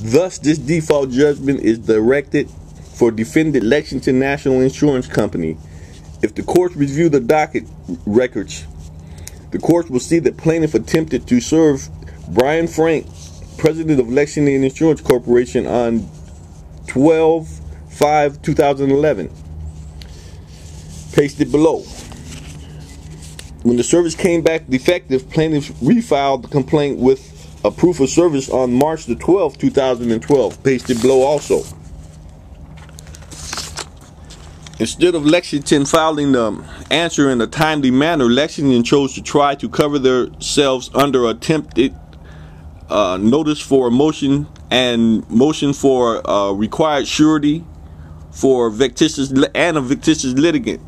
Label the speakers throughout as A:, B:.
A: Thus, this default judgment is directed for defendant Lexington National Insurance Company. If the courts review the docket records, the courts will see that plaintiff attempted to serve Brian Frank, president of Lexington Insurance Corporation, on 12/5/2011. Pasted below. When the service came back defective, plaintiff refiled the complaint with a proof of service on March the 12th, 2012. Pasted below also. Instead of Lexington filing the answer in a timely manner, Lexington chose to try to cover themselves under attempted notice for a motion and motion for required surety for a fictitious litigant,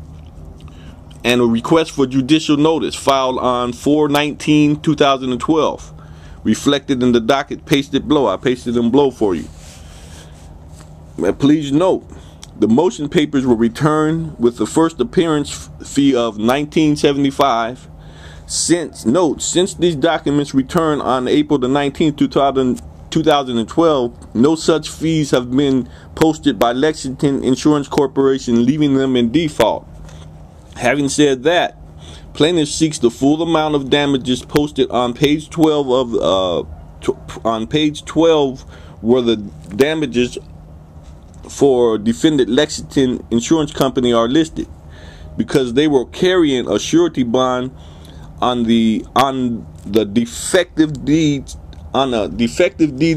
A: and a request for judicial notice filed on 4/19/2012, reflected in the docket pasted below. I pasted them below for you. And please note, the motion papers were returned with the first appearance fee of $19.75. Since these documents returned on April the 19th, 2012, no such fees have been posted by Lexington Insurance Corporation, leaving them in default. Having said that, plaintiff seeks the full amount of damages posted on page 12 where the damages for defendant Lexington Insurance Company are listed, because they were carrying a surety bond on the defective deed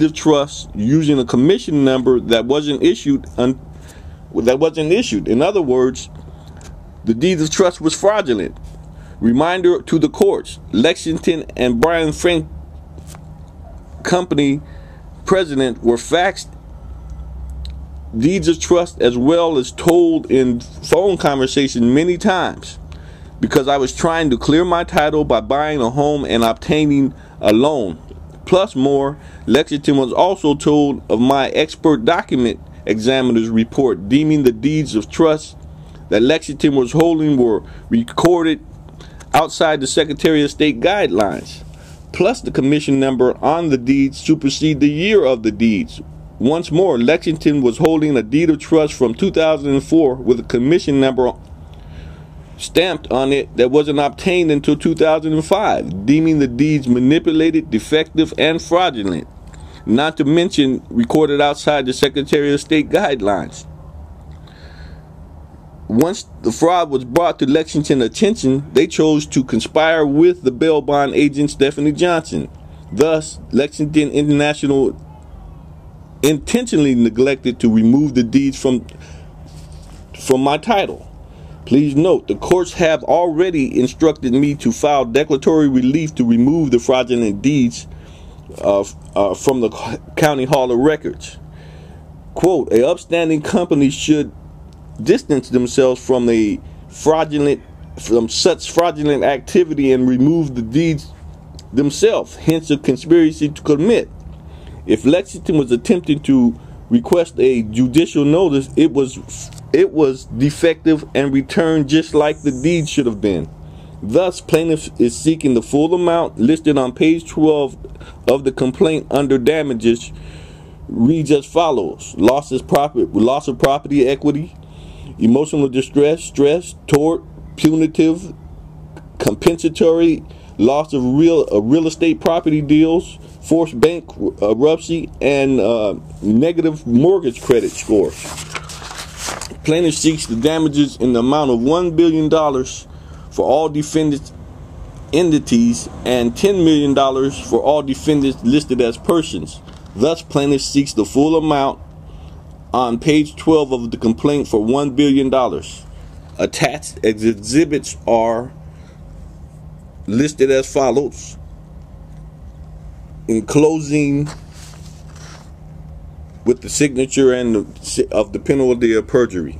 A: of trust using a commission number that wasn't issued. In other words, the deed of trust was fraudulent. Reminder to the courts: Lexington and Brian Frank Company president were faxed deeds of trust as well as told in phone conversation many times, because I was trying to clear my title by buying a home and obtaining a loan. Plus more, Lexington was also told of my expert document examiner's report deeming the deeds of trust that Lexington was holding were recorded outside the Secretary of State guidelines. Plus, the commission number on the deeds supersede the year of the deeds. Once more, Lexington was holding a deed of trust from 2004 with a commission number stamped on it that wasn't obtained until 2005, deeming the deeds manipulated, defective, and fraudulent, not to mention recorded outside the Secretary of State guidelines. Once the fraud was brought to Lexington's attention, they chose to conspire with the bail bond agent Stephanie Johnson. Thus, Lexington International intentionally neglected to remove the deeds from my title. Please note, the courts have already instructed me to file declaratory relief to remove the fraudulent deeds from the County Hall of Records. Quote, "A upstanding company should distance themselves from such fraudulent activity and remove the deeds themselves, hence a conspiracy to commit. If Lexington was attempting to request a judicial notice, it was defective and returned just like the deed should have been. Thus, plaintiff is seeking the full amount listed on page 12 of the complaint under damages. Reads as follows: loss of property equity, emotional distress, stress, tort, punitive, compensatory, loss of real estate property deals, forced bankruptcy, and negative mortgage credit scores. Plaintiff seeks the damages in the amount of $1 billion for all defendants' entities and $10 million for all defendants listed as persons. Thus, plaintiff seeks the full amount on page 12 of the complaint for $1 billion. Attached exhibits are listed as follows. In closing, with the signature and of the penalty of perjury.